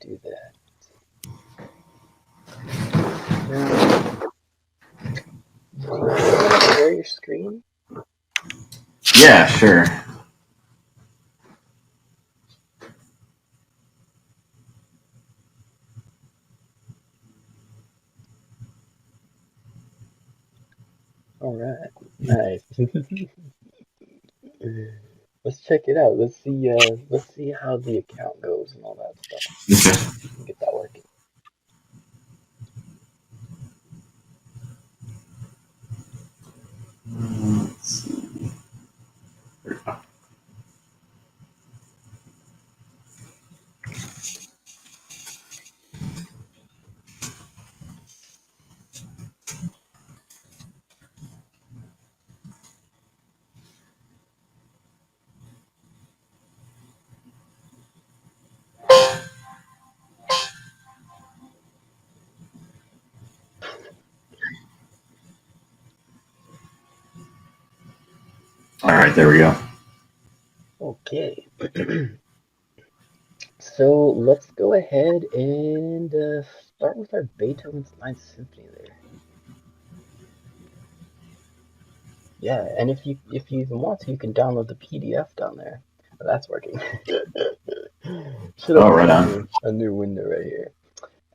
do that. Now, do you want to share your screen? Yeah, sure. All right, nice. Let's check it out. Let's see how the account goes and all that stuff. Okay. Get that working. Let's see. All right, there we go. Okay. So let's go ahead and start with our Beethoven's Ninth Symphony there. Yeah, and if you even want to, you can download the PDF down there. Oh, that's working. Should Oh, open right up on. a new window right here.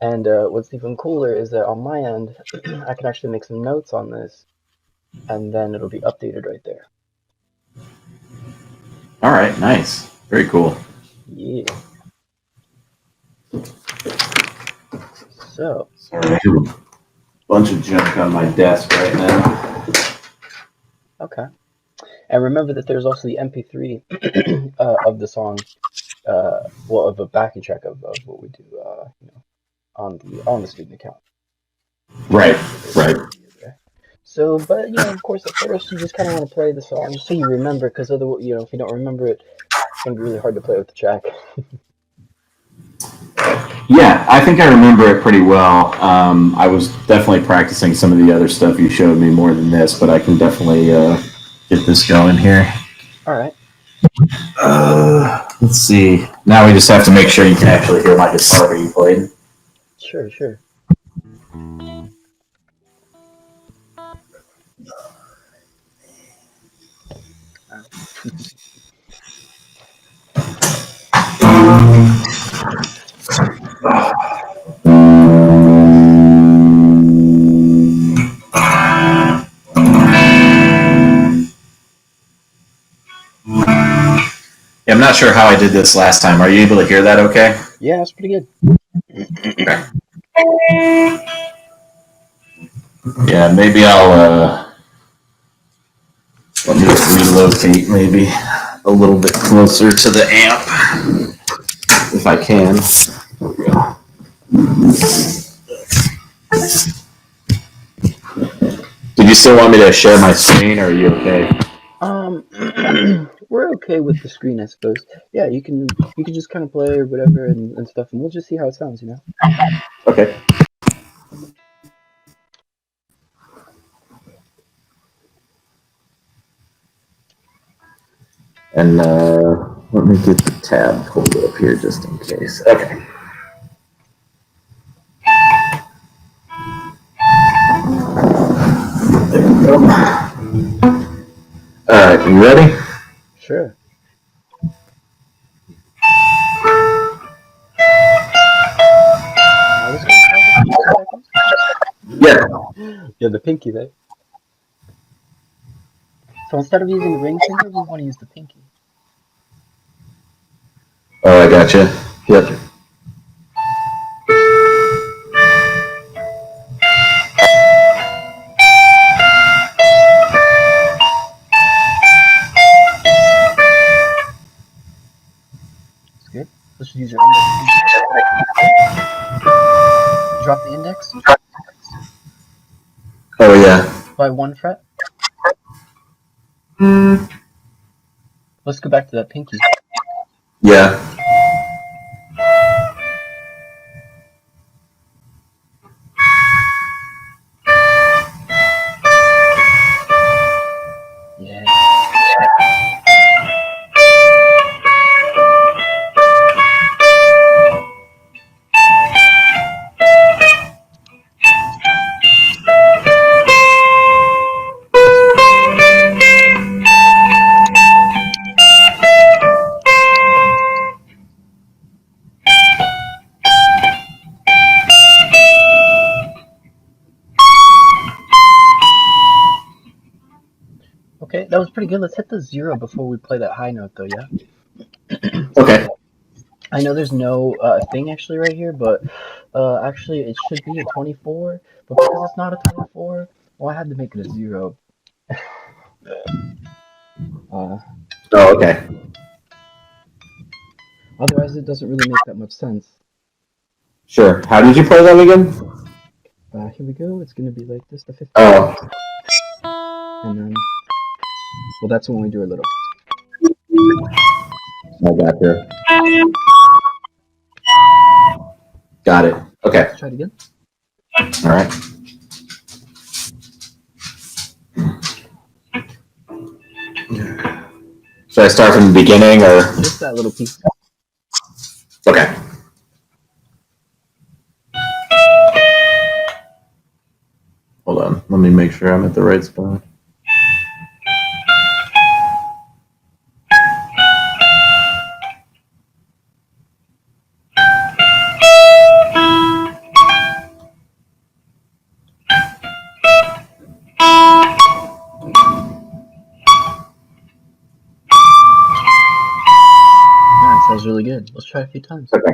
And what's even cooler is that on my end, I can actually make some notes on this, and then it'll be updated right there. All right, nice. Very cool. Yeah. So. Sorry, I have a bunch of junk on my desk right now. Okay. And remember that there's also the MP3 of the song, well, of a backing track of what we do, on the student account. Right, right. So, but of course, at first you just kind of want to play the song just so you remember, because otherwise, if you don't remember it, it's gonna be really hard to play with the track. Yeah, I think I remember it pretty well. I was definitely practicing some of the other stuff you showed me more than this, but I can definitely get this going here. All right. Let's see. Now we just have to make sure you can actually hear my guitar that you played. Sure, sure. Yeah, I'm not sure how I did this last time. Are you able to hear that okay? Yeah, that's pretty good. Okay. Yeah, maybe I'll let me relocate maybe a little bit closer to the amp if I can. Did you still want me to share my screen, or are you okay? We're okay with the screen, I suppose. Yeah, you can just kind of play or whatever and stuff, and we'll just see how it sounds, Okay. And let me get the tab pulled up here just in case. Okay. There we go. All right, you ready? Sure. Now this one, Yeah. yeah, the pinky, right? So instead of using the ring finger, we want to use the pinky. Oh, I gotcha. Yep. That's good. Let's use your index. Drop the index. Oh, yeah. By 1 fret. Let's go back to that pinky. Yeah. Yeah. That was pretty good. Let's hit the 0 before we play that high note, though, yeah? Okay. I know there's no thing actually right here, but actually it should be a 24. But because it's not a 24, well, I had to make it a 0. Oh, okay. Otherwise, it doesn't really make that much sense. Sure. How did you play that again? Here we go. It's going to be like this, the 15. Oh. And then, well, that's when we do a little. I got you. Got it. Okay. Let's try it again. All right. Should I start from the beginning or? Just that little piece. Okay. Hold on. Let me make sure I'm at the right spot. Nice, that was really good. Let's try it a few times. Okay.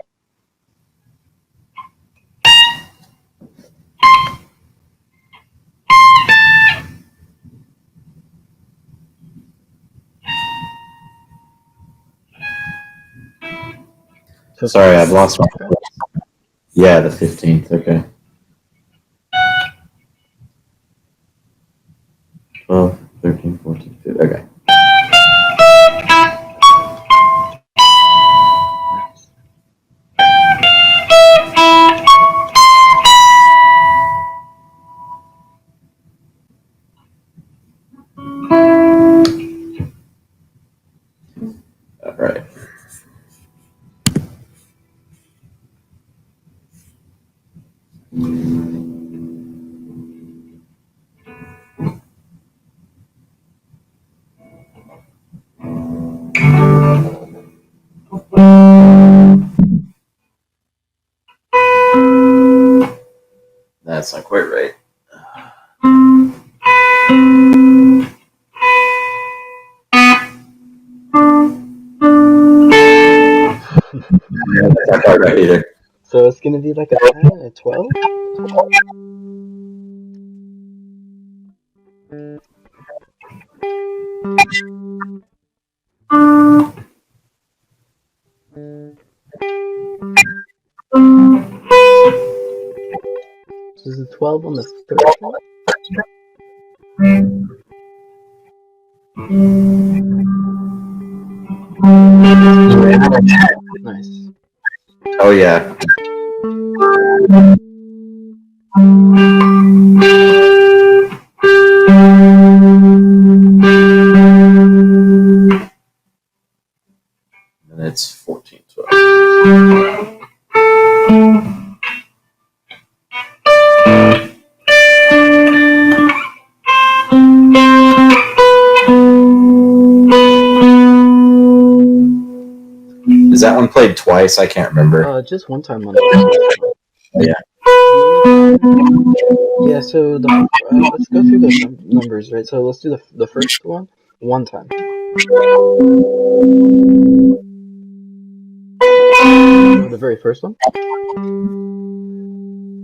So sorry, I've lost my. Yeah, the 15th. Okay. 12, 13, 14, 15. Okay. All right. That's not quite right. Yeah, that's not quite right either. So it's going to be like a 10 and a 12? So is it 12 on the third string? Nice. Oh yeah. And it's 14, 12. Is that one played twice? I can't remember. Just one time on the Yeah. Yeah, so let's go through those numbers, right? So let's do the first one time. So the very first one.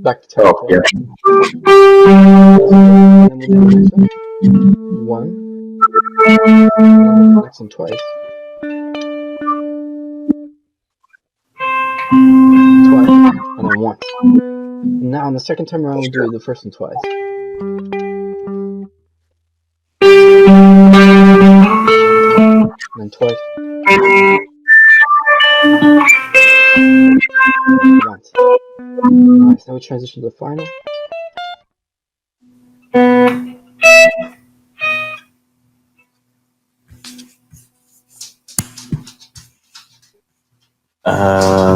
Back to 10. Oh, yeah. And then we'll do the next one. One. And then the next one twice. Twice. And then once. Now, on the second time around, we'll do the first one twice. And then twice. Once. Nice. Now we transition to the final.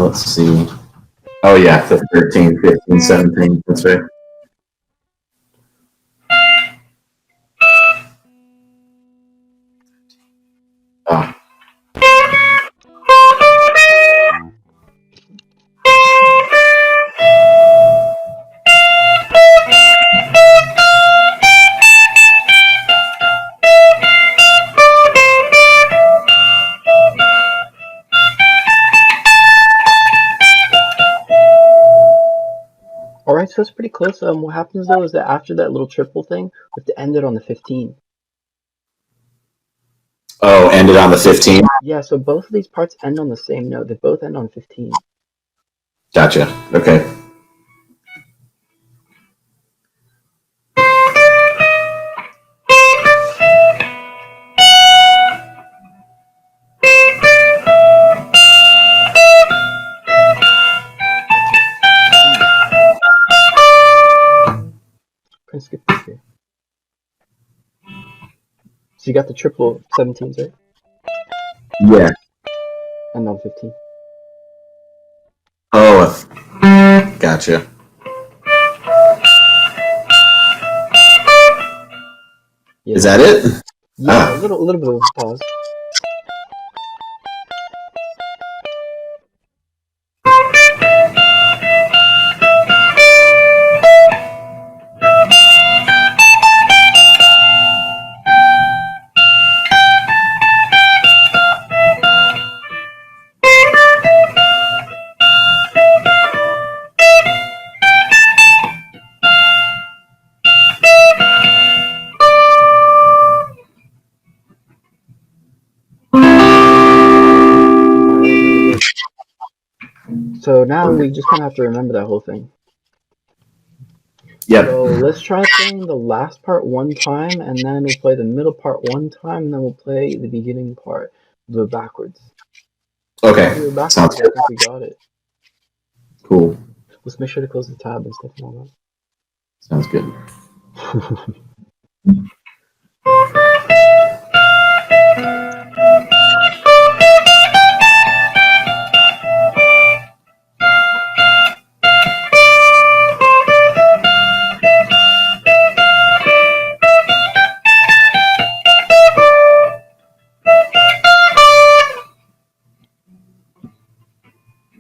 Let's see. Oh yeah, the 13, 15, 17. That's right. Oh. so it's pretty close. What happens though is that after that little triple thing, we have to end it on the 15. Oh, ended on the 15. Yeah, so both of these parts end on the same note. They both end on 15. Gotcha. Okay. Can skip this here. So you got the triple 17s, right? Yeah. And on 15. Oh, gotcha. Yeah. Is that it? Yeah, a little bit of a pause. So now we just kind of have to remember that whole thing. Yep. So let's try playing the last part one time, and then we'll play the middle part one time, and then we'll play the beginning part. Do it backwards. Okay. Do it backwards. Sounds I good. think we got it. Cool. Let's make sure to close the tab and stuff and all Sounds good.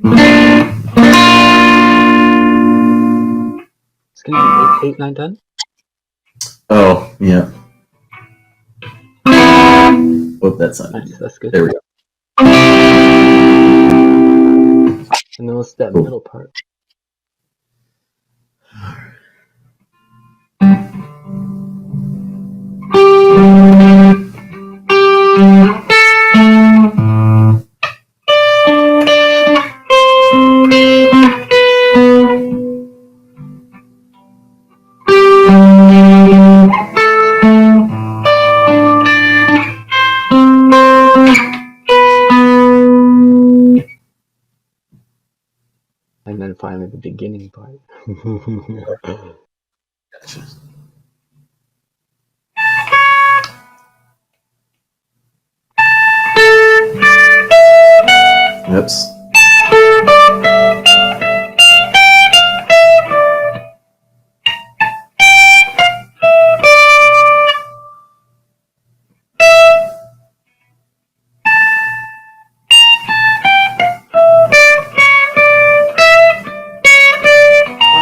that. It's gonna be 8, 9, 10. Oh, yeah. Hope that sounded Nice, good. that's good. There we go. And then let's that Cool. middle part. And then finally the beginning part. Gotcha. Oops.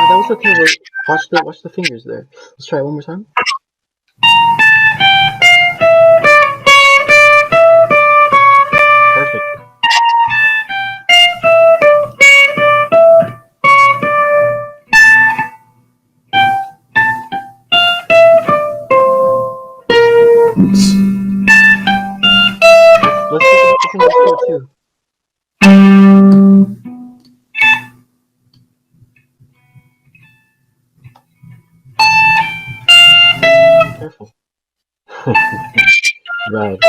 That was the thing where watch the fingers there. Let's try it one more time. Perfect. Oops. Let's think about the fingers here too. Careful. Right.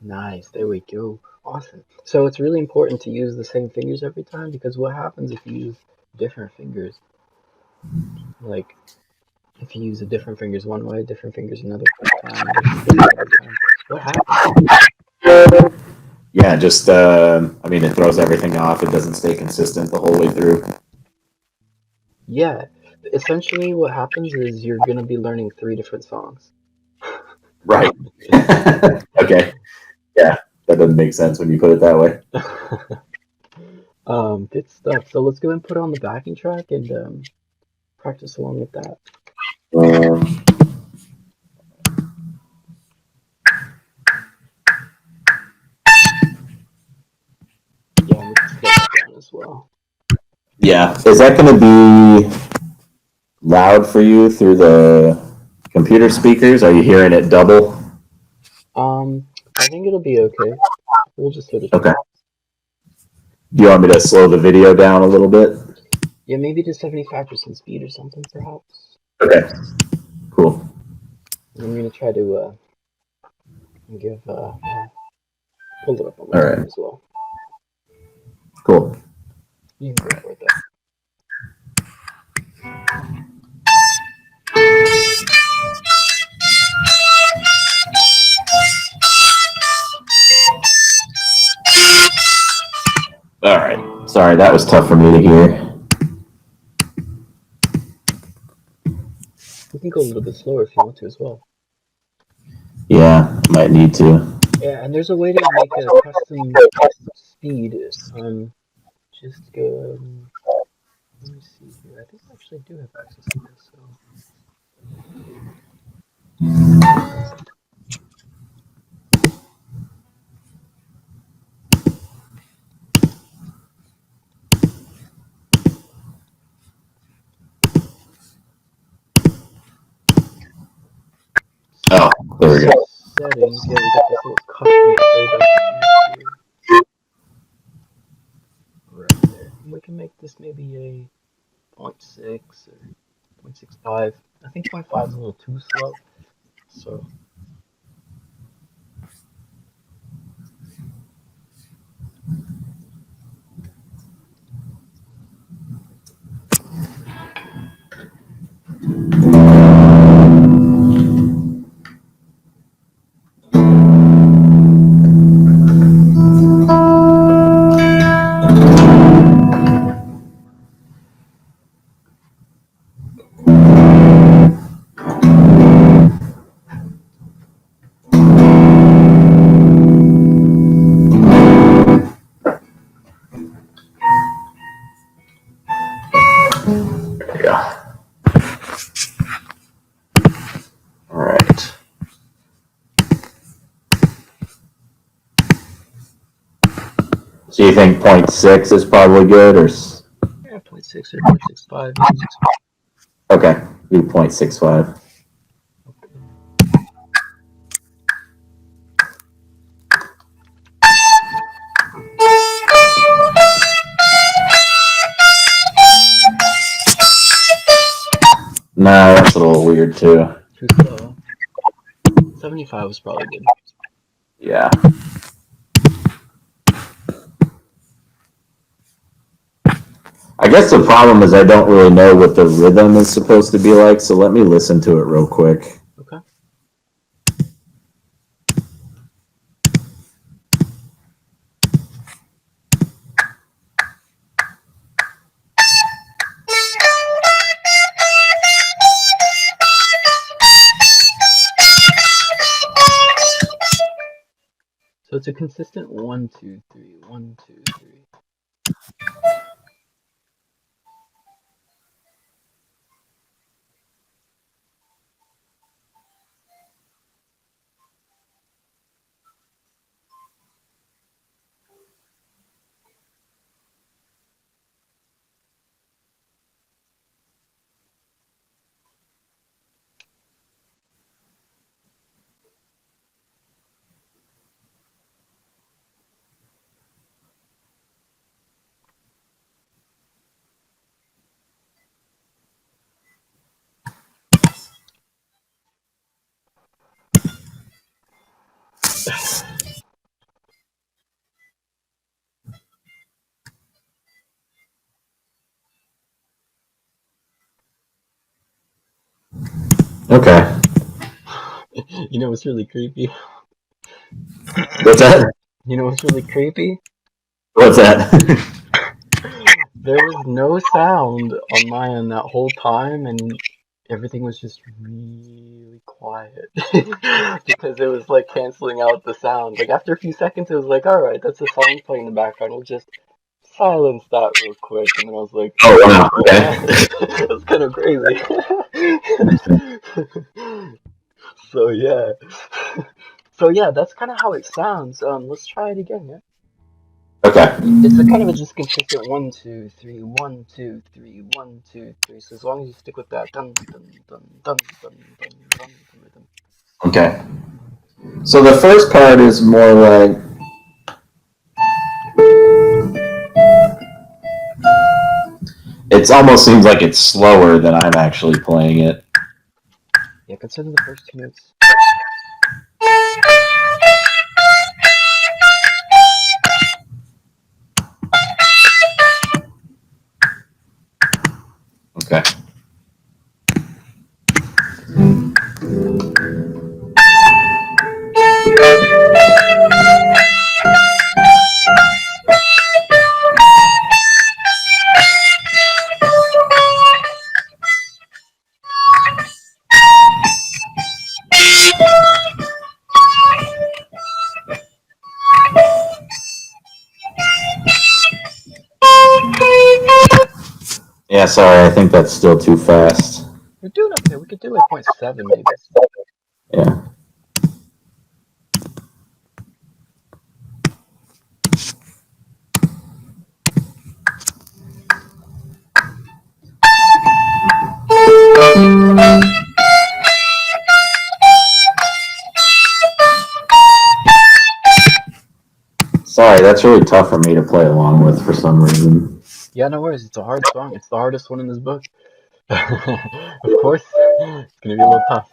Nice. There we go. Awesome. So it's really important to use the same fingers every time, because what happens if you use different fingers? Like if you use the different fingers one way, different fingers another time, different time. What happens? Yeah, just, I mean, it throws everything off. It doesn't stay consistent the whole way through. Yeah. Essentially what happens is you're gonna be learning 3 different songs. Right. Okay. Yeah, that doesn't make sense when you put it that way. Good stuff. So let's go and put on the backing track, and practice along with that. Yeah, and we can slow that down as well. Yeah. Is that going to be loud for you through the computer speakers? Are you hearing it double? I think it'll be okay. We'll just sort of Okay. Do you want me to slow the video down a little bit? Yeah, maybe to 75% speed or something, perhaps. Okay. Cool. And I'm gonna try to give pull it up on my All phone right. as well. Cool. You can go for it though. All right. Sorry, that was tough for me to hear. You can go a little bit slower if you want to as well. Yeah, might need to. Yeah, and there's a way to make a custom speed. Just go. Let me see here. I think I actually do have access to this. So. Oh, there we go. Settings. Yeah, we got this little custom playback here. Right there. And we can make this maybe a 0.6 or 0.65. I think 0.5 is a little too slow. So. Yeah. All right. So you think 0.6 is probably good, or? Yeah, 0.6 or 0.65 even. Okay, do 0.65. Okay. No, that's a little weird too. Too slow. 75 was probably good. Yeah. I guess the problem is I don't really know what the rhythm is supposed to be like, so let me listen to it real quick. Okay. So it's a consistent 1, 2, 3, 1, 2, 3. Okay. You know what's really creepy? What's that? You know what's really creepy? What's that? There was no sound on my end that whole time, and everything was just really quiet because it was like canceling out the sound. Like after a few seconds, it was like, all right, that's the song playing in the background. We'll just silenced that real quick, and then I was like, Oh wow. yeah, that's kind of crazy. So yeah, so yeah, that's kind of how it sounds. Let's try it again, yeah. Okay. It's a kind of a just consistent 1, 2, 3, 1, 2, 3, 1, 2, 3. So as long as you stick with that dun dun dun dun dun dun dun rhythm. Okay. So the first part is more like it almost seems like it's slower than I'm actually playing it. Yeah, consider the first 2 notes. Okay. Yeah, sorry, I think that's still too fast. You're doing okay. We could do like 0.7 maybe. Yeah. Sorry, that's really tough for me to play along with for some reason. Yeah, no worries. It's a hard song. It's the hardest one in this book. Of course, it's gonna be a little tough.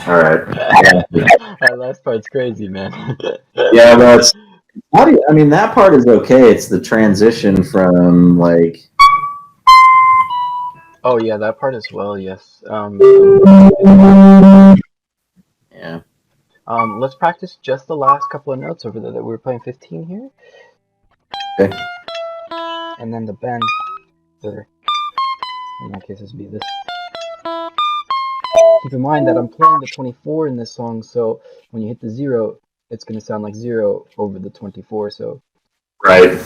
All right. That last part's crazy, man. Yeah, that's. How do you, I mean, that part is okay. It's the transition from like. Oh yeah, that part as well. Yes. Yeah. Let's practice just the last couple of notes over there that we were playing 15 here, Okay. and then the bend. Or in my case, this would be this. Keep in mind that I'm playing the 24 in this song, so when you hit the 0, it's gonna sound like 0 over the 24. So Right.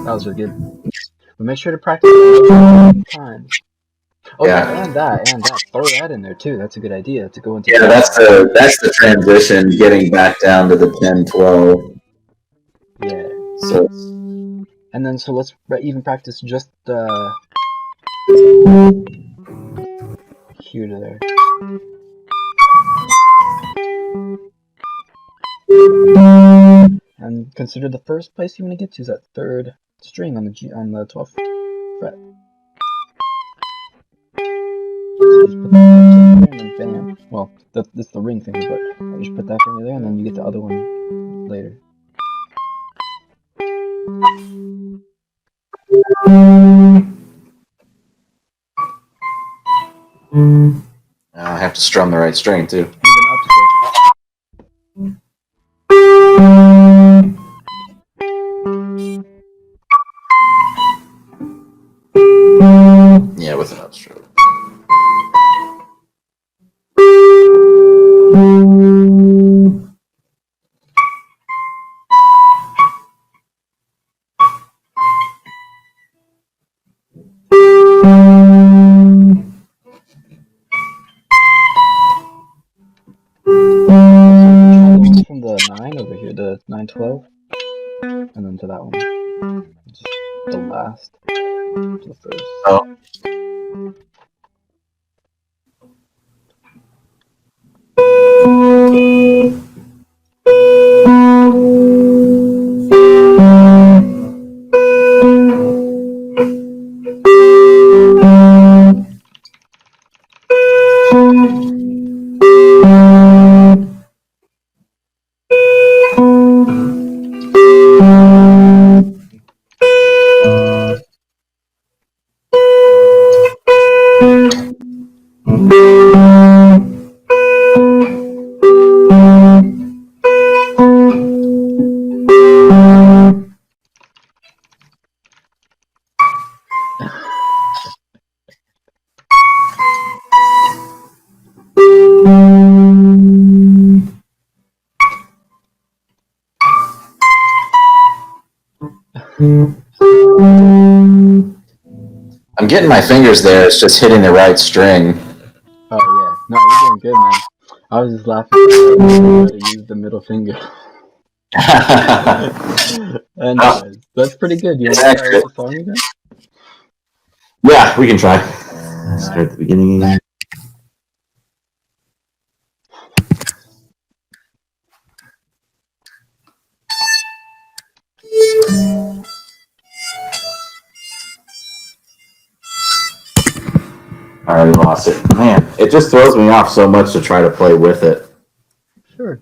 that was really good. But make sure to practice the time. Oh yeah, Yeah. and that. Throw that in there too. That's a good idea to go into. Yeah, that's the transition, getting back down to the 10-12. Yeah. So And then so let's even practice just here to there. And consider the first place you want to get to is that third string on the G on the 12th fret. So just put that there and then bam. Well, that's the ring finger, but you just put that finger there and then you get the other one later. I have to strum the right string too. Even up string. with an upstroke. From the 9 over here, the 9/12, and then to that one. Just the last to the first. Oh. I'm getting my fingers there. It's just hitting the right string. Oh yeah, no, you're doing good, man. I was just laughing to use the middle finger. Anyways, that's pretty good. You want to start with the song again? Yeah, we can try. Start at the beginning again. I already lost it. Man, it just throws me off so much to try to play with it. Sure.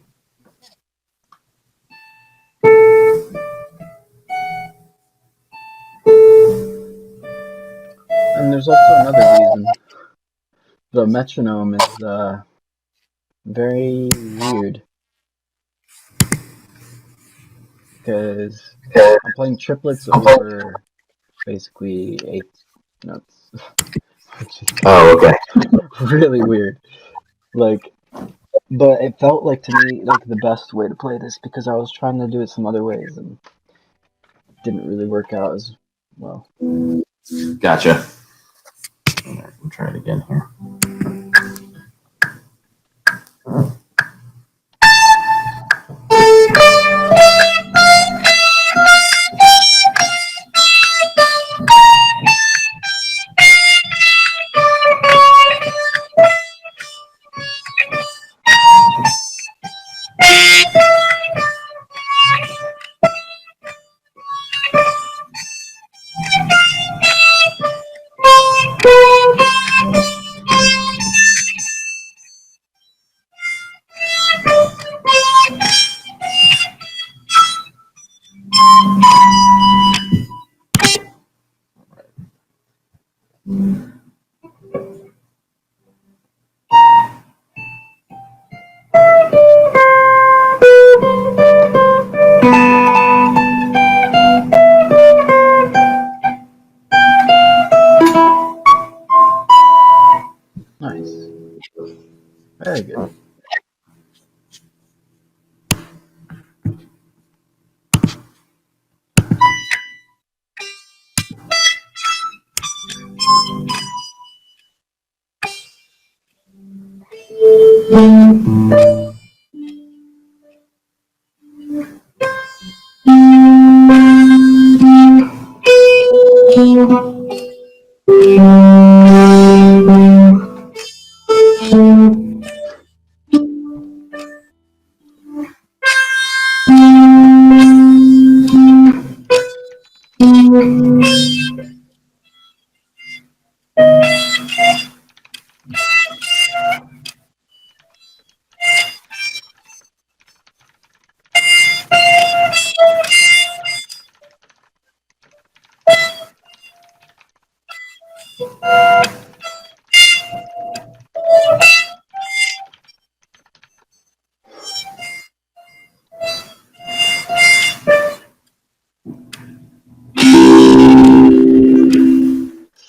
And there's also another reason. The metronome is very weird because I'm playing triplets over basically 8 notes, which is Oh, okay. really weird. Like, but it felt like to me like the best way to play this because I was trying to do it some other ways and didn't really work out as well. Gotcha. We'll try it again here. Nice. Very good.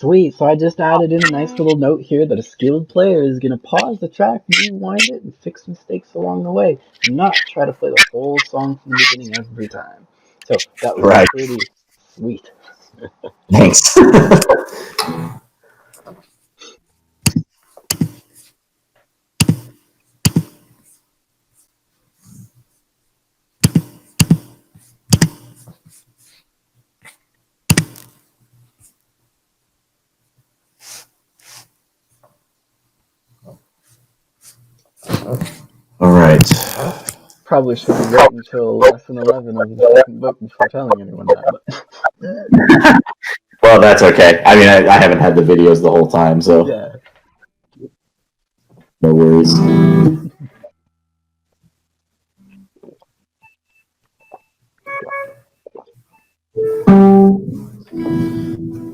Sweet, so I just added in a nice little note here that a skilled player is going to pause the track, rewind it, and fix mistakes along the way, not try to play the whole song from the beginning every time. So that was Right. pretty sweet. Thanks. All right. Probably shouldn't wait until lesson 11 of the second book before telling anyone that, but Well, that's okay. I mean, I haven't had the videos the whole time, so yeah. no worries.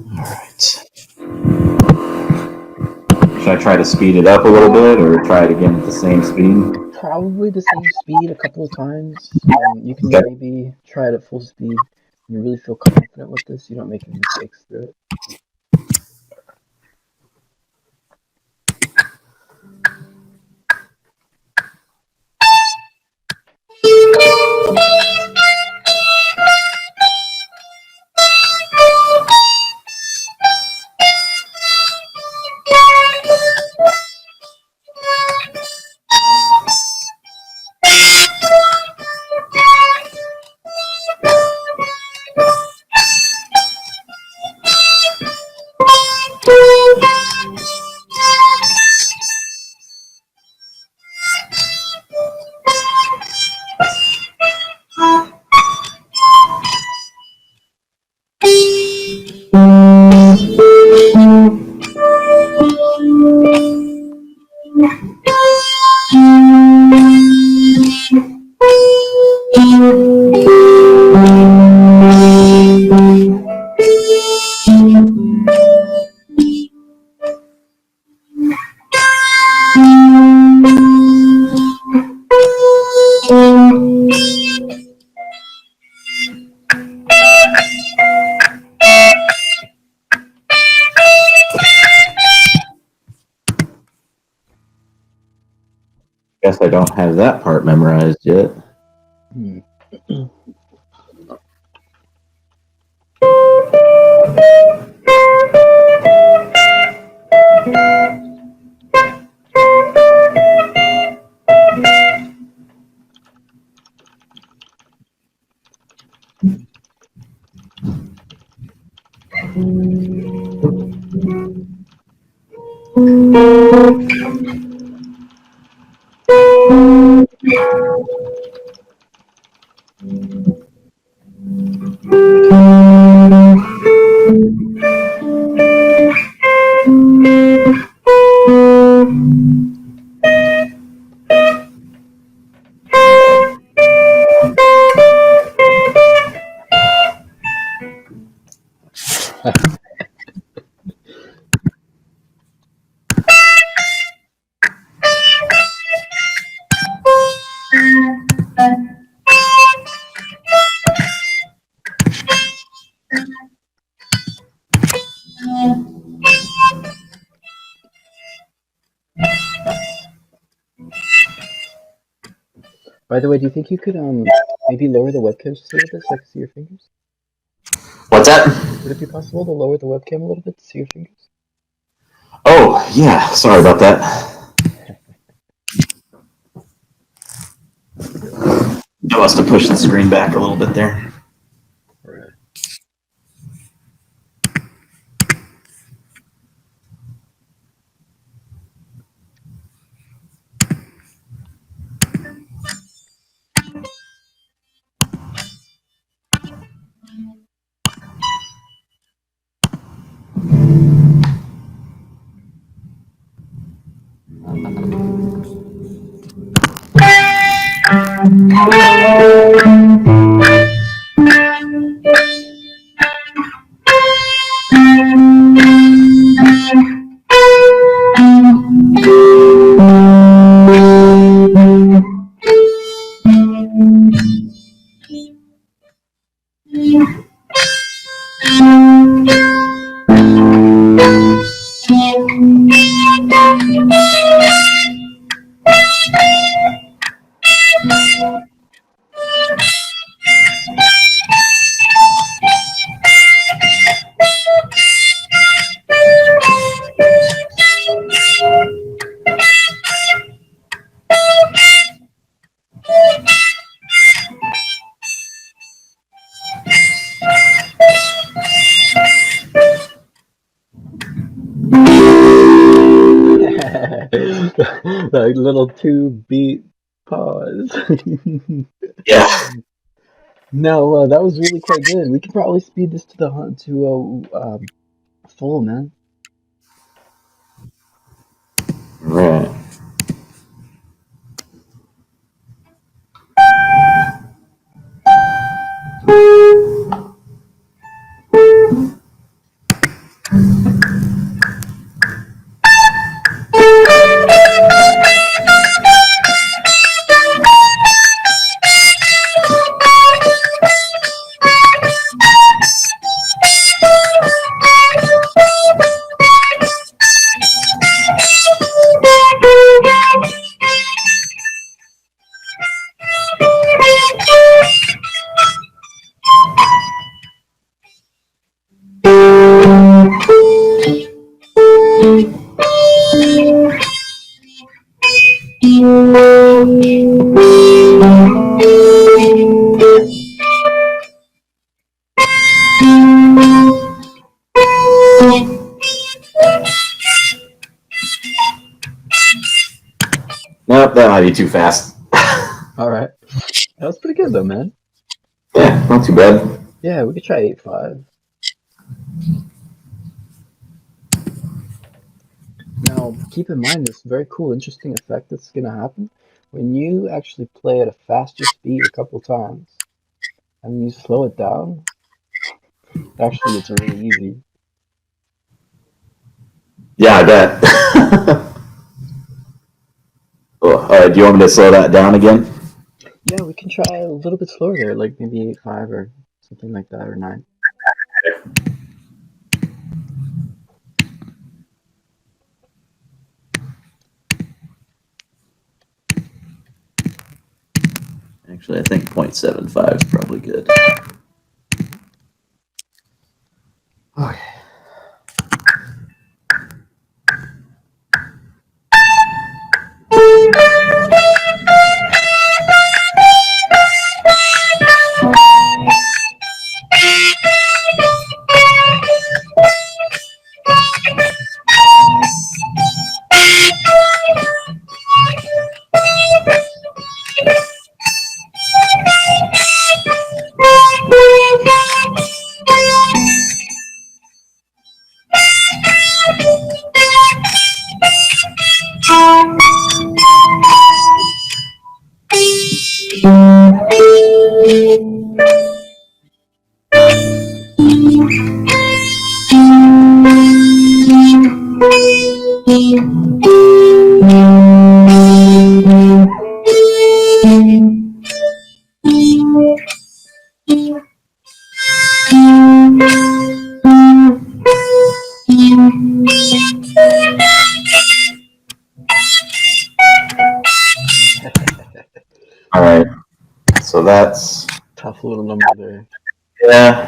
All right. Should I try to speed it up a little bit or try it again at the same speed? Probably the same speed a couple of times. You can Okay. maybe try it at full speed. You really feel confident with this. You don't make any mistakes through it. Guess I don't have that part memorized yet. Hmm. By the way, do you think you could maybe lower the webcam just a little bit so I can see your fingers? What's that? Would it be possible to lower the webcam a little bit to see your fingers? Oh, yeah. Sorry about that. I must have pushed the screen back a little bit there. Right. Like little 2 beat pause. Yeah. No, that was really quite good. We could probably speed this to the full, man. Right. Nope, that might be too fast. All right. That was pretty good though, man. Yeah, not too bad. Yeah, we could try 8/5. Now, keep in mind this very cool, interesting effect that's gonna happen when you actually play at a faster speed a couple times and you slow it down. Actually, it's really easy. Yeah, I bet. Do you want me to slow that down again? Yeah, we can try a little bit slower there, like maybe 8/5 or something like that, or 9. Actually, I think 0.75 is probably good. Okay. All right. So that's Tough little number there. yeah.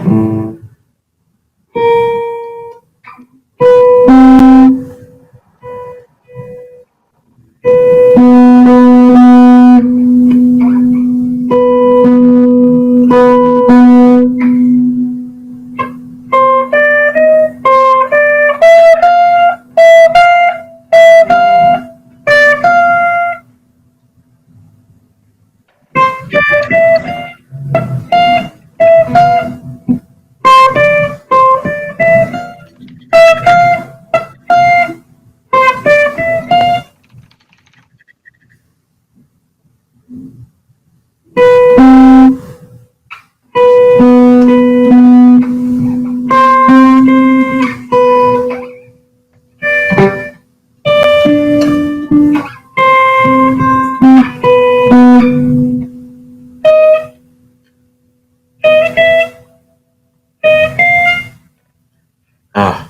Ah,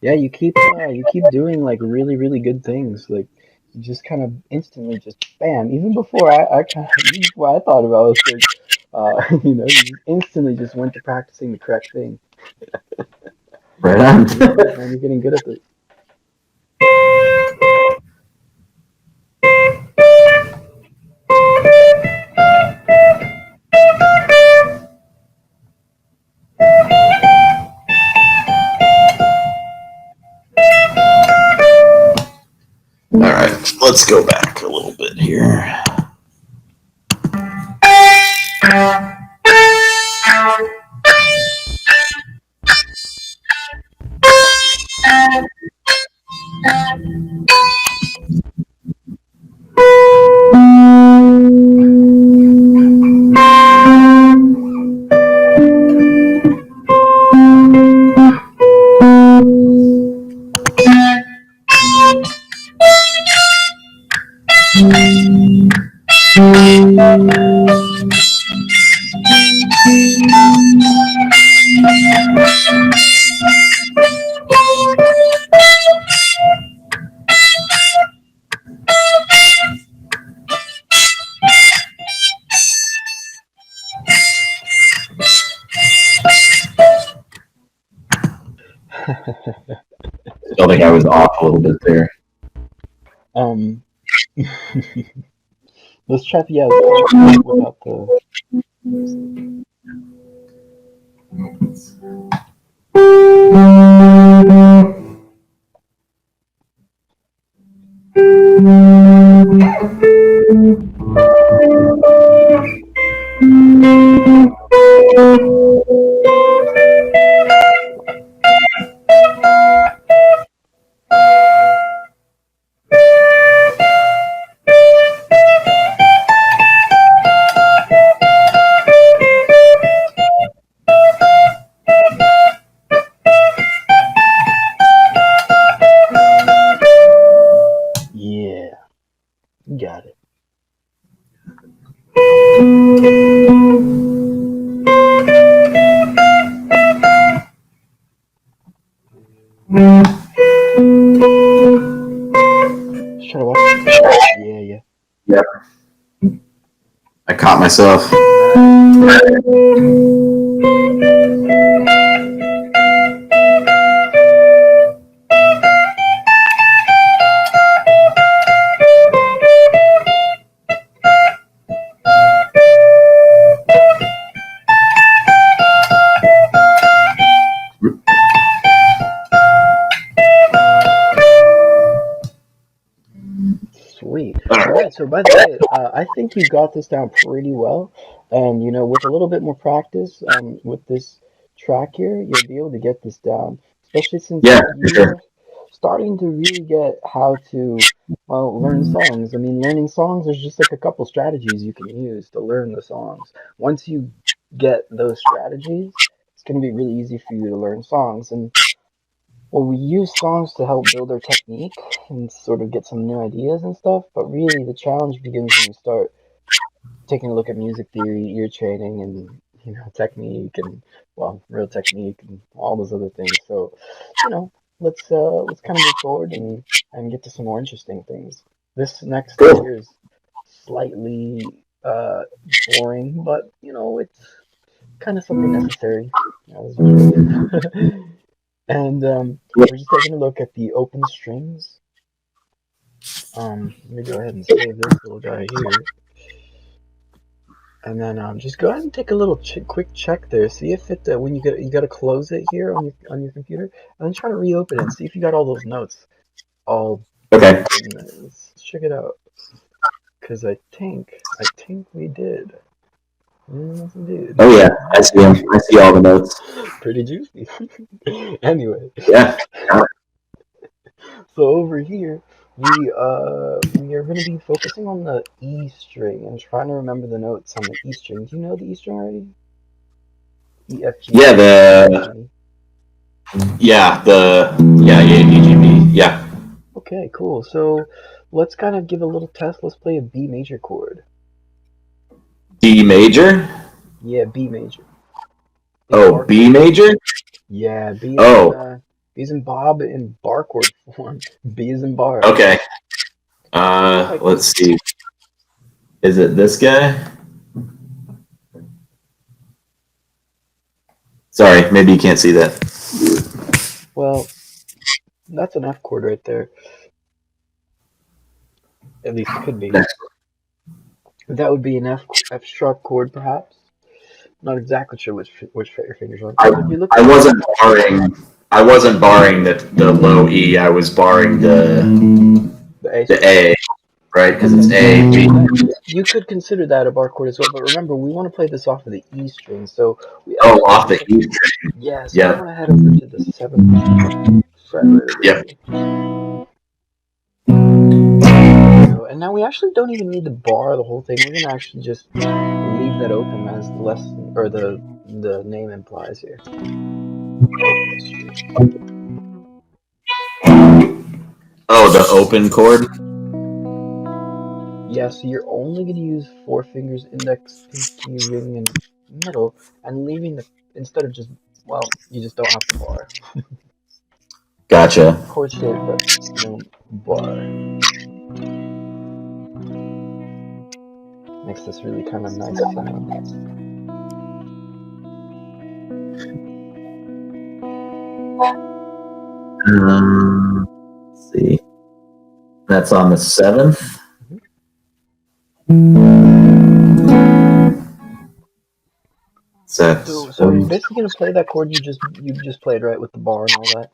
Yeah, you keep doing like really really good things. Like you just kind of instantly just bam. Even before I kind of even before I thought about it, I was like, you just instantly just went to practicing the correct thing. right It's on. really good, man. You're getting good at it. All right. let's go back a little bit here. Still think I was off a little bit there. Let's try the without the. Yeah, got it. Just try to watch. Yeah. Yep. I caught myself. Sweet. All right. So by the way, I think you got this down pretty well, and with a little bit more practice, with this track here, you'll be able to get this down. Especially since Yeah, for you sure. are starting to really get how to, well, learn songs. I mean, learning songs, there's just like a couple strategies you can use to learn the songs. Once you get those strategies, it's going to be really easy for you to learn songs. And well, we use songs to help build our technique and sort of get some new ideas and stuff, but really the challenge begins when you start taking a look at music theory, ear training, and technique and well, real technique and all those other things. So, you know, let's kind of move forward and get to some more interesting things. This next step Cool. here is slightly boring, but it's kind of something necessary as usual. And we're just taking a look at the open strings. Let me go ahead and save this little guy here. And then just go ahead and take a little quick check there. See if it when you got to close it here on your computer, and then try to reopen it and see if you got all those notes all Okay. in there. Let's check it out. Because I think we did. Yes, indeed. Oh yeah, I see them. I see all the notes. Pretty juicy. Anyway. Yeah. So over here, we are going to be focusing on the E string and trying to remember the notes on the E string. Do you know the E string already? E, F, G, Yeah. A, B, G, B. Yeah. Okay, cool. So let's kind of give a little test. Let's play a B major chord. D major. Yeah, B major. Oh, B major. Yeah, B. Oh. B's in Bob in bar chord form. B is in bar. Okay. Let's see. Is it this guy? Sorry, maybe you can't see that. Well, that's an F chord right there. At least it could be. That would be an F sharp chord, perhaps. Not exactly sure which your fingers are. I wasn't barring the low E. I was barring the A. right? Because it's A, B. You could consider that a bar chord as well, but remember, we want to play this off of the E string, so we Oh, actually off the E string. yeah, so we Yep. want to head over to the 7th fret right over Yep. here. And now we actually don't even need to bar the whole thing. We're gonna actually just leave that open as the lesson or the name implies here. Open string. Oh, the open chord. Yeah, so you're only gonna use 4 fingers, index, pinky, ring, and middle, and leaving the instead of just you just don't have to bar. Gotcha. Chord shape, but no bar. Makes this really kind of nice sound. Let's see. That's on the 7th. So you're basically gonna play that chord you just played, right, with the bar and all that.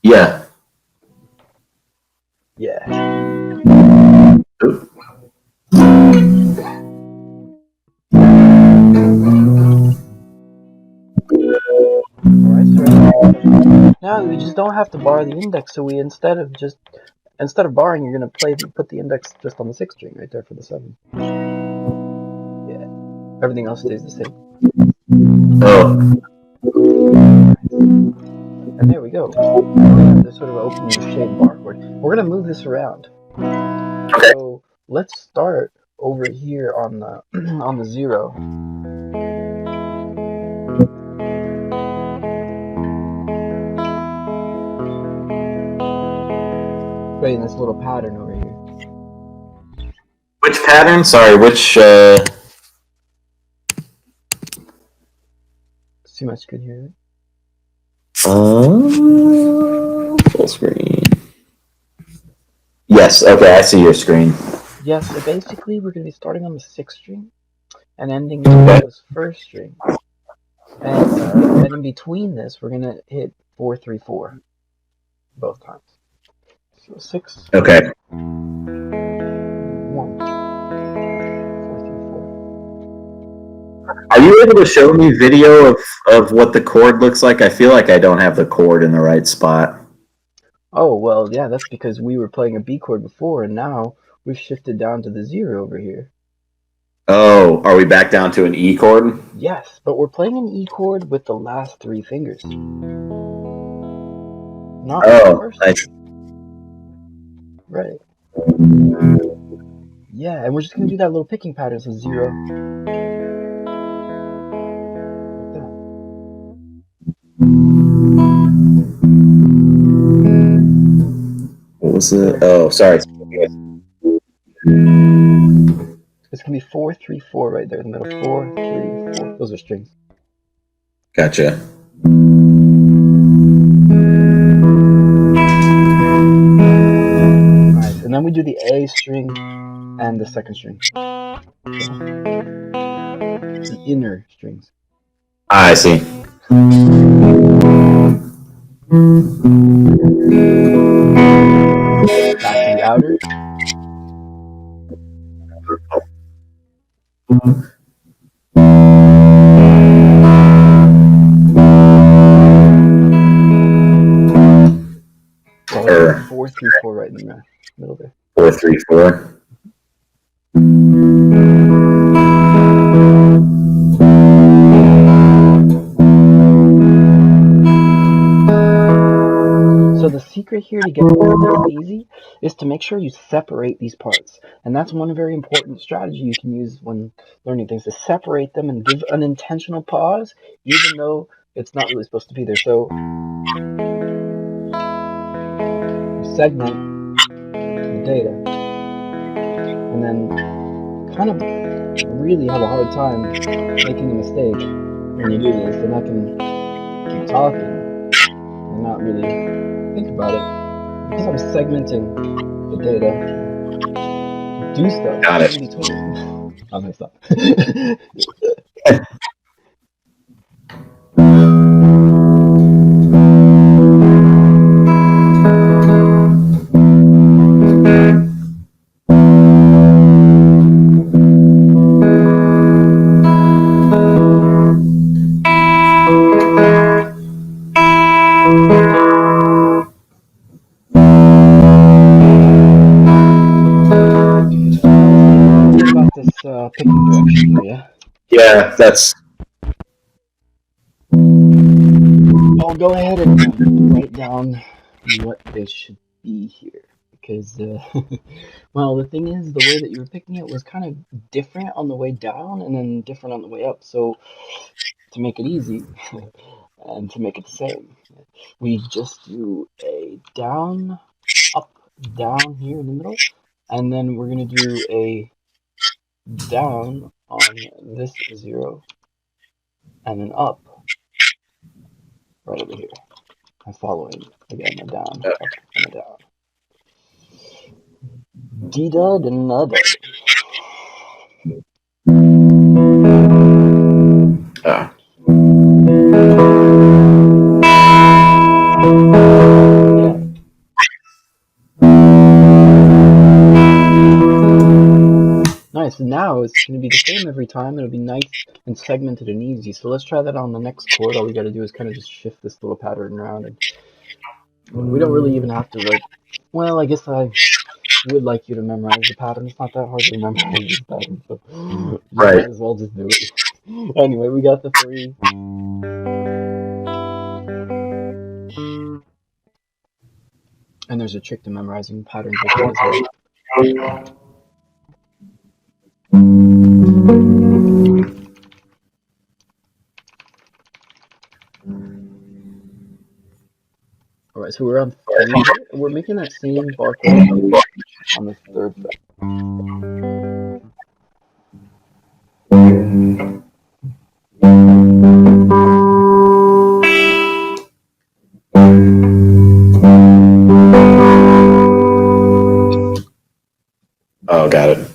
Yeah. Yeah. Alright, so now we just don't have to bar the index, so we instead of barring, you're gonna put the index just on the 6th string right there for the 7. Yeah. Everything else stays the same. Oh. And there we go. We have this sort of open shaped bar chord. We're gonna move this around. Okay. So let's start over here on the on the 0. Creating this little pattern over here. Which pattern? Sorry, which See my screen here? full screen. Yes, okay, I see your screen. Yeah, so basically we're gonna be starting on the 6th string and ending on the 1st string. And in between this, we're gonna hit 4 3 4 both times. So 6. Okay. 1. 4 3 4. Are you able to show me video of what the chord looks like? I feel like I don't have the chord in the right spot. Oh well, yeah, that's because we were playing a B chord before, and now we've shifted down to the 0 over here. Oh, are we back down to an E chord? Yes, but we're playing an E chord with the last 3 fingers. Not the first three. Right. Yeah, and we're just gonna do that little picking pattern, so 0. Like that. What was it? Oh, sorry. It's gonna be 4 3 4 right there in the middle. 4 3 4. Those are strings. Gotcha. Nice. And then we do the A string and the 2nd string. The inner strings. I see. Back to the outer. So 4 3 4 right in the middle there. 4 3 4. So the secret here to get this easy is to make sure you separate these parts. And that's one very important strategy you can use when learning things, to separate them and give an intentional pause, even though it's not really supposed to be there. So you segment the data and then kind of really have a hard time making a mistake when you do this. And I can keep talking and not really think about it because I'm segmenting the data. Do stuff. Got it. I'm gonna stop. Yeah, that's. I'll go ahead and write down what they should be here because, well, the thing is, the way that you were picking it was kind of different on the way down and then different on the way up. So, to make it easy and to make it the same, we just do a down, up, down here in the middle, and then we're gonna do a down on this 0, and then up right over here. And following again a down, up, and a down. D dud and a dud. Yeah. Nice. Now it's going to be the same every time. It'll be nice and segmented and easy. So let's try that on the next chord. All we got to do is kind of just shift this little pattern around. And we don't really even have to, like, well, I guess I would like you to memorize the pattern. It's not that hard to memorize this pattern. So you Right. might as well just do it. Anyway, we got the 3. And there's a trick to memorizing patterns like that as well. Alright, so we're on 3. We're making that same bar chord on the 3rd fret. Oh, got it.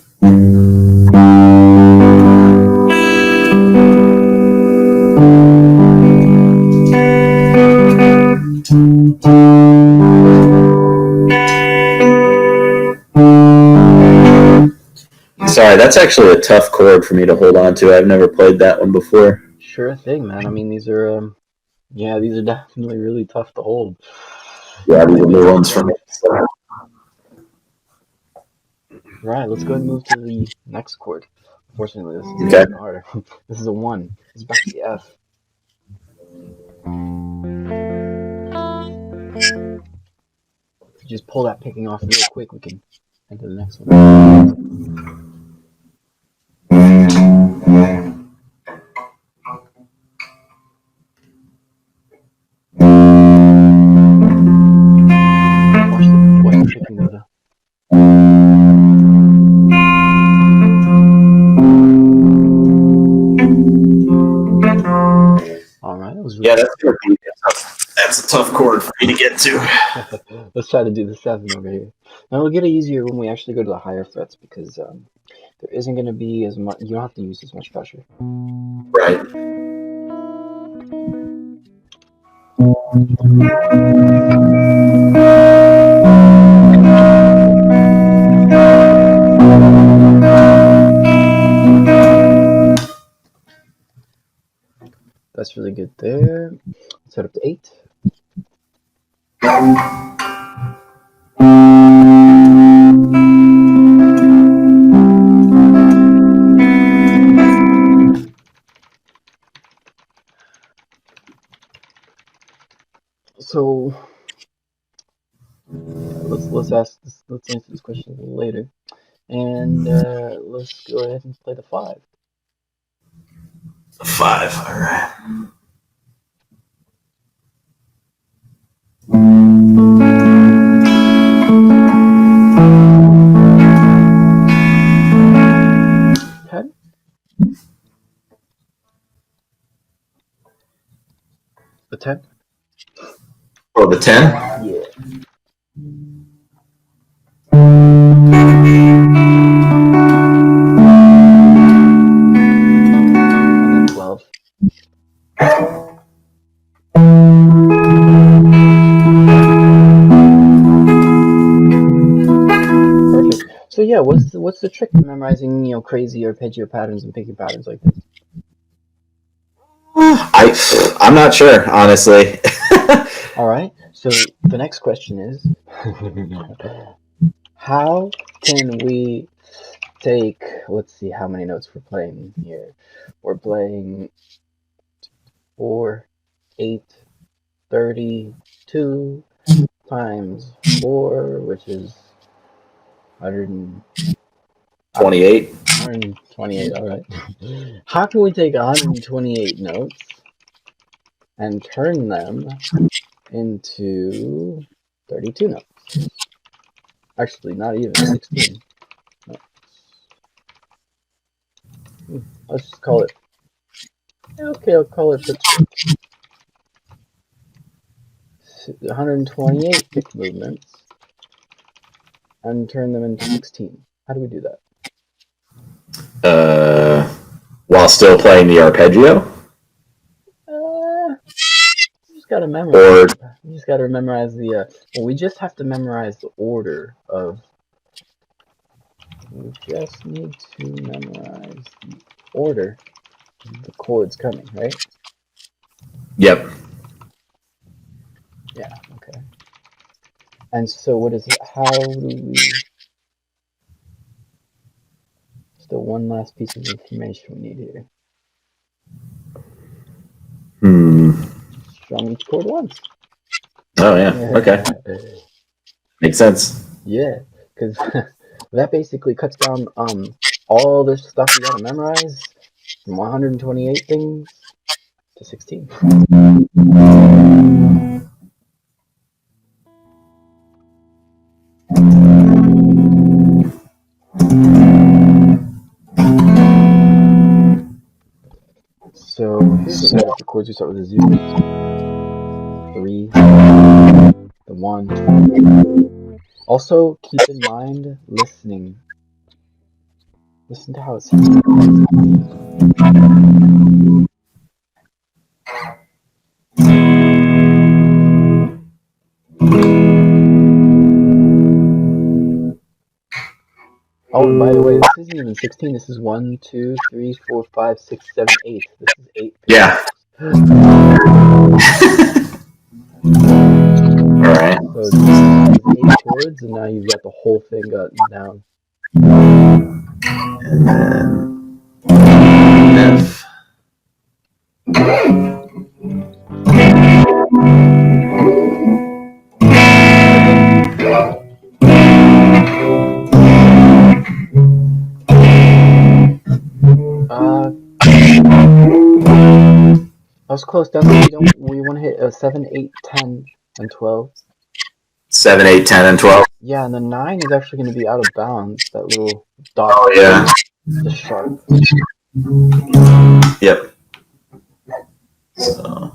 Sorry, that's actually a tough chord for me to hold on to. I've never played that one before. Sure thing, man. I mean, these are, yeah, these are definitely really tough to hold. Yeah, these are new ones for me. So. Right, let's go ahead and move to the next chord. Unfortunately, this is Okay. even harder. This is a 1. This is back to the F. If you just pull that picking off real quick, we can head to the next one. Watch the picking though. Alright, that was really that's a tough chord for me to get to. Let's try to do the 7 over here. Now it'll get easier when we actually go to the higher frets because there isn't going to be as much, you don't have to use as much pressure. Right. That's really good there. Let's head up to 8. So let's answer this question a little later, and let's go ahead and play the 5. 5. All right. The 10? Oh, the 10? Yeah. And then 12. Perfect. So yeah, what's the trick to memorizing, crazy arpeggio patterns and picking patterns like this? I'm not sure, honestly. All right. So the next question is, how can we take, let's see how many notes we're playing here. We're playing 4, 8, 32 times 4, which is 28. 128, alright. How can we take 128 notes and turn them into 32 notes? Actually, not even 16. No. Let's just call it. Okay, I'll call it 128 pick movements and turn them into 16. How do we do that? While still playing the arpeggio? You just gotta memorize. You just gotta memorize the. Well, we just have to memorize the order of. We just need to memorize the order of the chords coming, right? Yep. Yeah. Okay. And so, what is it? How do we? Still, one last piece of information we need here. Strum each chord once. Oh yeah. Okay. Makes sense. Yeah, because that basically cuts down all the stuff you gotta memorize from 128 things to 16. So here's the order for chords. We start with a 0, 3, the 1. Also, keep in mind listening. Listen to how it sounds. Oh, and by the way, this isn't even 16. This is 1, 2, 3, 4, 5, 6, 7, 8. This is 8. Yeah. Alright. So this is 8 chords, and now you've got the whole thing gotten down. And then F. I was close. Down we want to hit 7, 8, 10, and 12. 7, 8, 10, and 12. Yeah, and the 9 is actually going to be out of bounds. That little dot. Oh yeah. The sharp. Yep. So.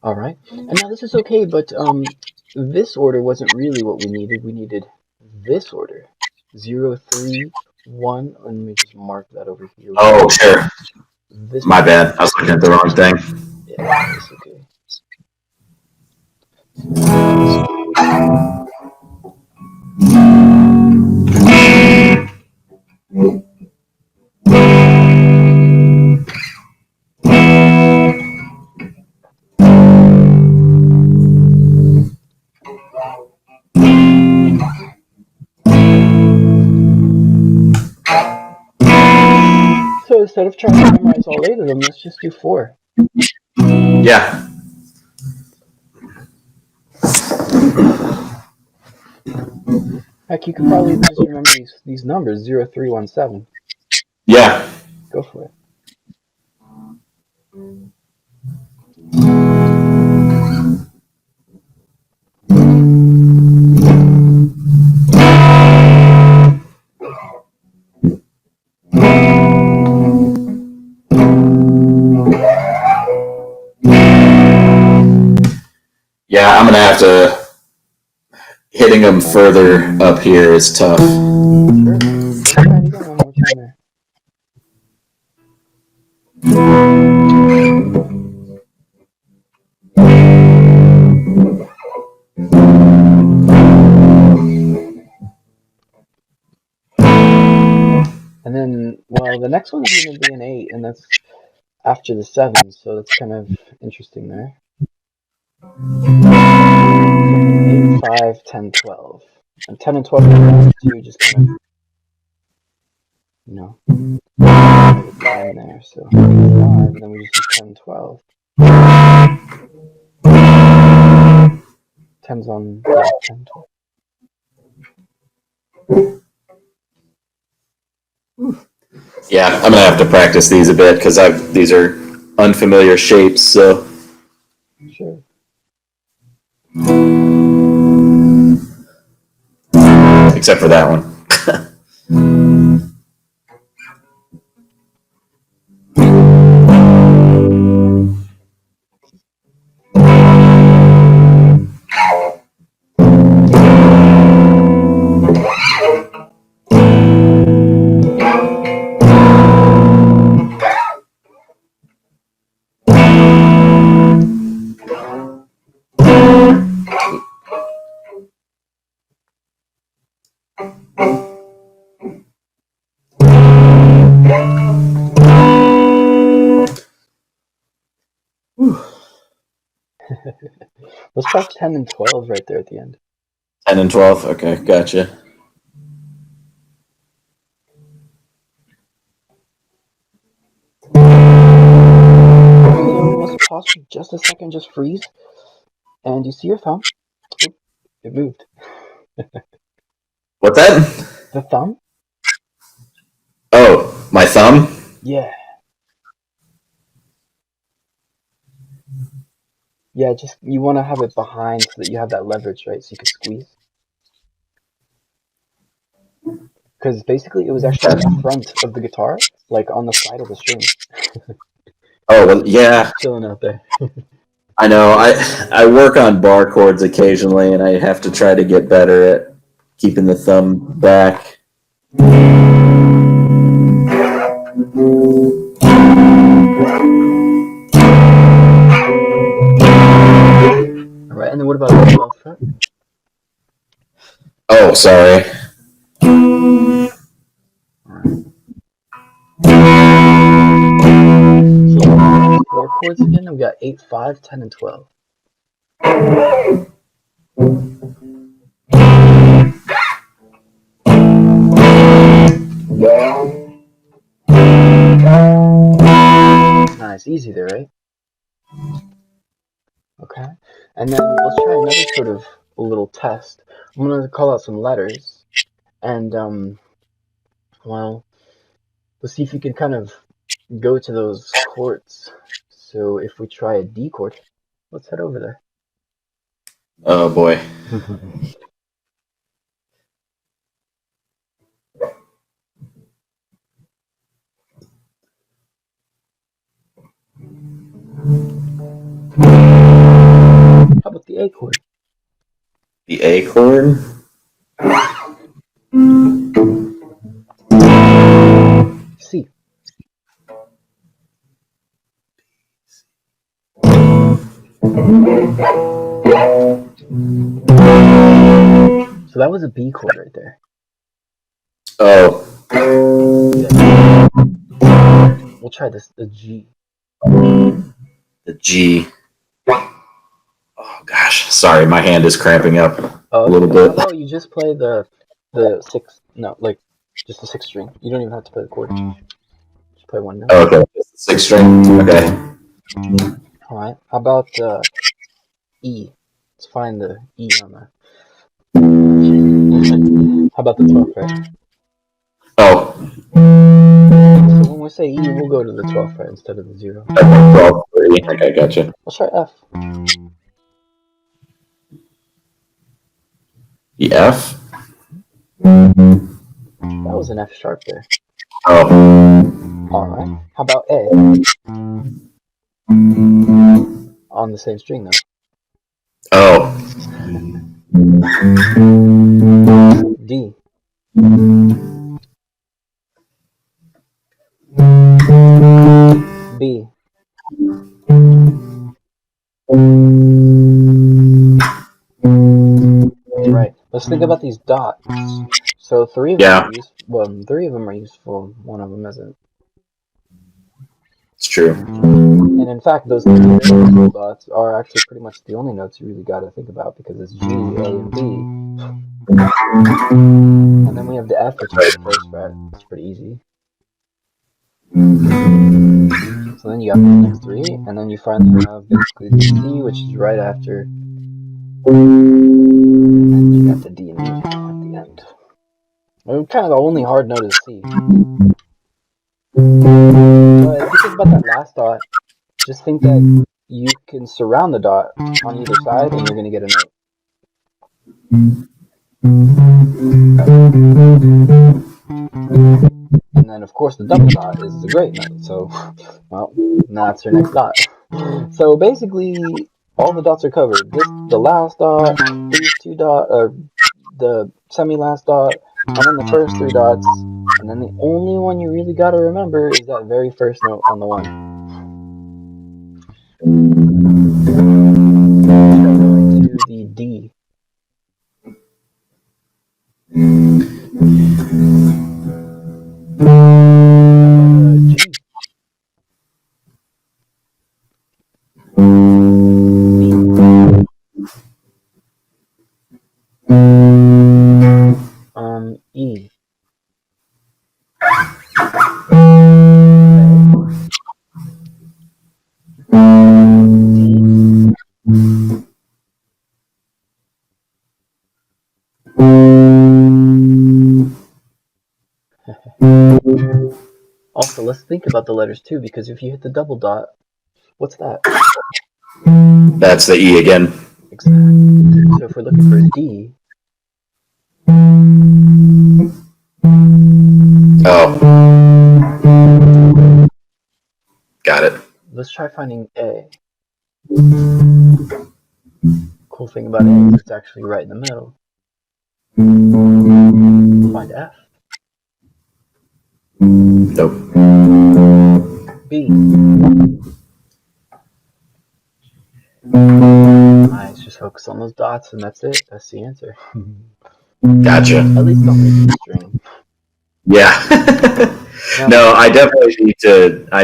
All right. And now this is okay, but this order wasn't really what we needed. We needed this order. 0, 3, 1. Let me just mark that over here. Oh, sure. This My bad. I was looking at the wrong thing. Yeah, it's okay. So instead of trying to memorize all 8 of them, let's just do 4. Yeah. Heck, you could probably just remember these numbers, 0, 3, 1, 7. Yeah. Go for it. Yeah, I'm gonna have to. Hitting them further up here is tough. Sure. Let's try it again one more time there. And then, well, the next one's going to be an 8, and that's after the 7, so that's kind of interesting there. 8, 5, 10, 12. And 10 and 12 are the last two, just kind of, you know, right at the end there. So 8, 5, and then we just use 10 and 12. 10's on, yeah, 10, 12. Yeah, I'm gonna have to practice these a bit because these are unfamiliar shapes. So Sure. except for that one. Let's try 10 and 12 right there at the end. 10 and 12. Okay, gotcha. So let's pause for just a second, just freeze. And you see your thumb? Oop, it moved. What's that? The thumb? Oh, my thumb? Yeah. Yeah, just you want to have it behind so that you have that leverage, right? So you could squeeze. Because basically it was actually in the front of the guitar, like on the side of the string. Oh, well, yeah. Chilling out there. I know. I work on bar chords occasionally, and I have to try to get better at keeping the thumb back. Alright, and then what about the 12th fret? Oh, sorry. Alright. So four chords again, we got 8, 5, 10, and 12. Nice, easy there, right? Okay, and then let's try another sort of a little test. I'm gonna call out some letters, and well, let's see if you can kind of go to those chords. So if we try a D chord, let's head over there. Oh, boy. How about the A chord? The A chord? C. So that was a B chord right there. Oh. Yeah. We'll try this, the G. The G. Oh, gosh. Sorry, my hand is cramping up a little bit. How about you just play the sixth, no, like just the sixth string. You don't even have to play the chord. Just play one note. Oh, okay. Sixth string. Okay. Alright, how about E? Let's find the E on that. How about the 12th fret? Oh. So when we say E, we'll go to the 12th fret instead of the 0. 12, 3. Okay, gotcha. Let's try F. The F? That was an F sharp there. Oh. Alright, how about A? On the same string though. Oh. D. B. Right. Let's think about these dots. So three of them are useful. One of them isn't. It's true. And in fact, those three middle dots are actually pretty much the only notes you really got to think about because it's G, A, and B. And then we have the F, which is the first fret. It's pretty easy. So then you have the next three, and then you finally have basically the C, which is right after. And you got the D and E at the end. And kind of the only hard note is C. But if you think about that last dot, just think that you can surround the dot on either side, and you're going to get a note. And then, of course, the double dot is a great note. So, well, that's your next dot. So basically, all the dots are covered. The last dot, these two dots, or the semi-last dot, and then the first three dots. And then the only one you really got to remember is that very first note on the one. Going to the D. G. E. Also, let's think about the letters too, because if you hit the double dot, what's that? That's the E again. Exactly. So if we're looking for D. Oh. Got it. Let's try finding A. Cool thing about A is it's actually right in the middle. Find F. Nope. B. Nice, just focus on those dots and that's it. That's the answer. Gotcha. At least don't make it a string. Yeah. No, I definitely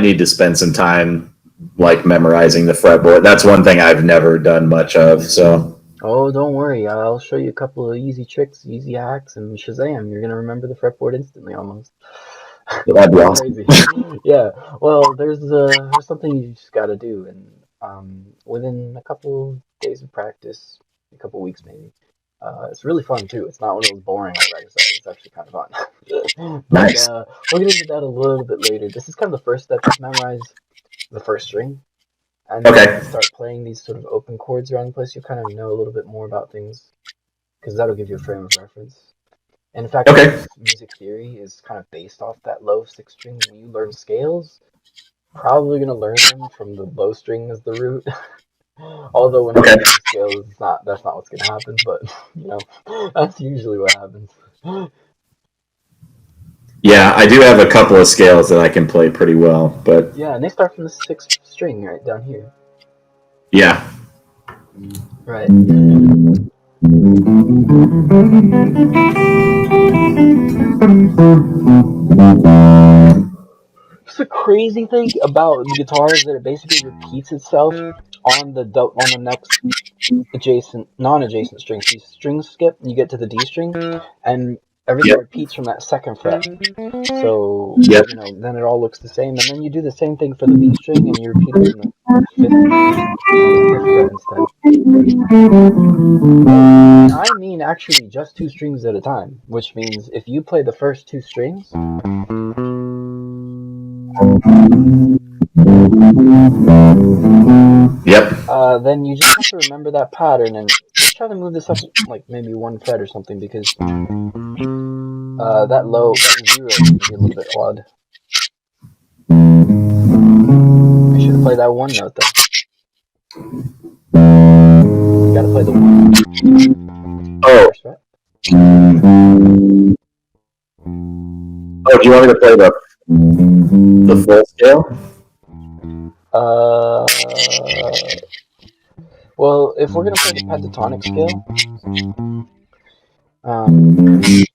need to spend some time like memorizing the fretboard. That's one thing I've never done much of, so. Oh, don't worry. I'll show you a couple of easy tricks, easy hacks, and Shazam, you're going to remember the fretboard instantly almost. That'd be awesome. Crazy. Yeah. Well, there's something you just got to do, and within a couple days of practice, a couple weeks maybe, it's really fun too. It's not one of those boring exercises. It's actually kind of fun. But Nice. we'll get into that a little bit later. This is kind of the first step. Just memorize the first string, and then start playing these sort of open chords around the place. You kind of know a little bit more about things, because that'll give you a frame of reference. And in fact, music theory is kind of based off that low sixth string. When you learn scales, probably going to learn them from the low string as the root. Although when you learn scales, that's not what's going to happen. But you know, that's usually what happens. Yeah, I do have a couple of scales that I can play pretty well, but yeah, and they start from the sixth string right down here. Yeah. Right. It's the crazy thing about the guitar is that it basically repeats itself on the next non-adjacent strings. These strings skip, and you get to the D string, and everything repeats from that second fret. So you know, then it all looks the same, and then you do the same thing for the B string, and you repeat it from the fifth fret instead. I mean, actually, just two strings at a time, which means if you play the first two strings. Then you just have to remember that pattern and let's try to move this up like maybe one fret or something because that zero is going to be a little bit odd. I should have played that one note though. You gotta play the one. First fret. Oh, do you want me to play the full scale? Well, if we're gonna play the pentatonic scale,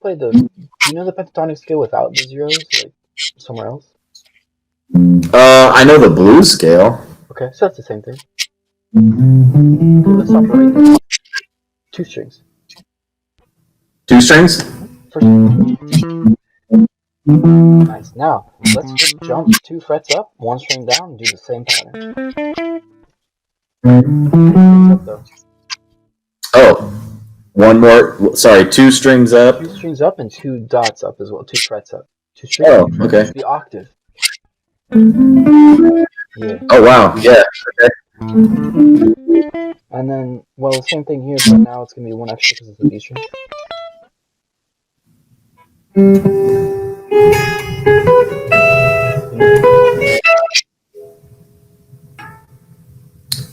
play the. Do you know the pentatonic scale without the zeros, like somewhere else? I know the blues scale. Okay, so that's the same thing. Let's stop right there. 2 strings. 2 strings? First. Nice. Now, let's just jump 2 frets up, 1 string down, and do the same pattern. Up, though. Oh, one more. Sorry, 2 strings up. 2 strings up and 2 dots up as well. 2 frets up. 2 strings. Oh, 2 frets. okay. The octave. Yeah. Oh, wow. Yeah. Okay. And then, well, same thing here, but now it's going to be 1 extra because it's the B string.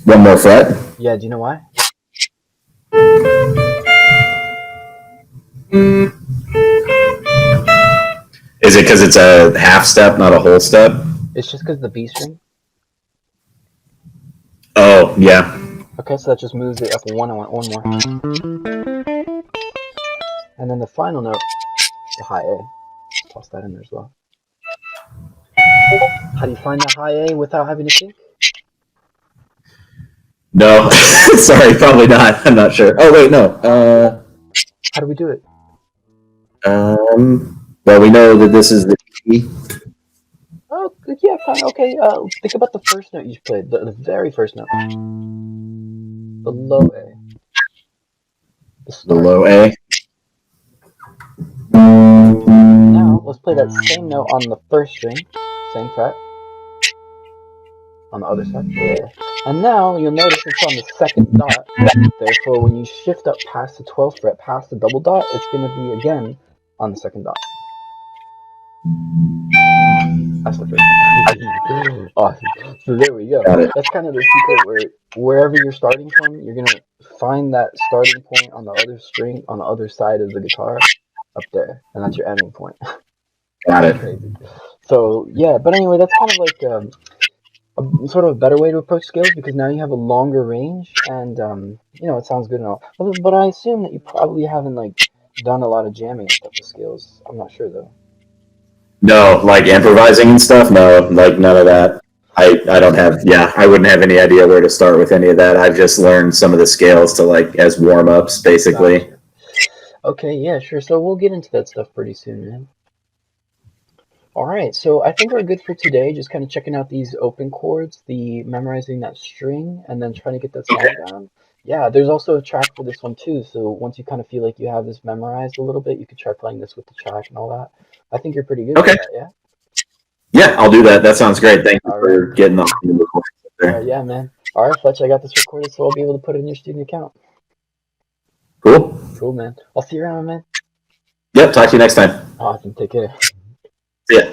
One more fret. Yeah, do you know why? Is it because it's a half step, not a whole step? It's just because the B string. Oh, yeah. Okay, so that just moves it up 1 more. And then the final note, the high A. Just toss that in there as well. How do you find that high A without having to think? No. Sorry, probably not. I'm not sure. Oh, wait, no. How do we do it? Well, we know that this is the key. Oh, yeah, fine. Okay, think about the first note you played, the very first note. The low A. The low A. Now, let's play that same note on the first string, same fret, on the other side. Yeah. And now, you'll notice it's on the second dot. Therefore, when you shift up past the 12th fret, past the double dot, it's going to be again on the second dot. That's the first one. Awesome. So there we go. That's kind of the secret where wherever you're starting from, you're going to find that starting point on the other string, on the other side of the guitar, up there. And that's your ending point. Got it. Crazy. So, yeah, but anyway, that's kind of like a sort of a better way to approach scales because now you have a longer range and, you know, it sounds good and all. But I assume that you probably haven't, like, done a lot of jamming and stuff with scales. I'm not sure, though. No, like improvising and stuff? No, like none of that. I don't have, I wouldn't have any idea where to start with any of that. I've just learned some of the scales to like as warm-ups, basically. Gotcha. Okay, yeah, sure. So we'll get into that stuff pretty soon, man. All right, so I think we're good for today. Just kind of checking out these open chords, the memorizing that string, and then trying to get that song down. Yeah, there's also a track for this one too. So once you kind of feel like you have this memorized a little bit, you could try playing this with the track and all that. I think you're pretty good. Okay. At that, yeah. Yeah, I'll do that. That sounds great. Thank you for getting off the recording there. Yeah, man. All right, Fletch, I got this recorded, so I'll be able to put it in your student account. Cool. Cool, man. I'll see you around, man. Yep. Talk to you next time. Awesome. Take care. See ya.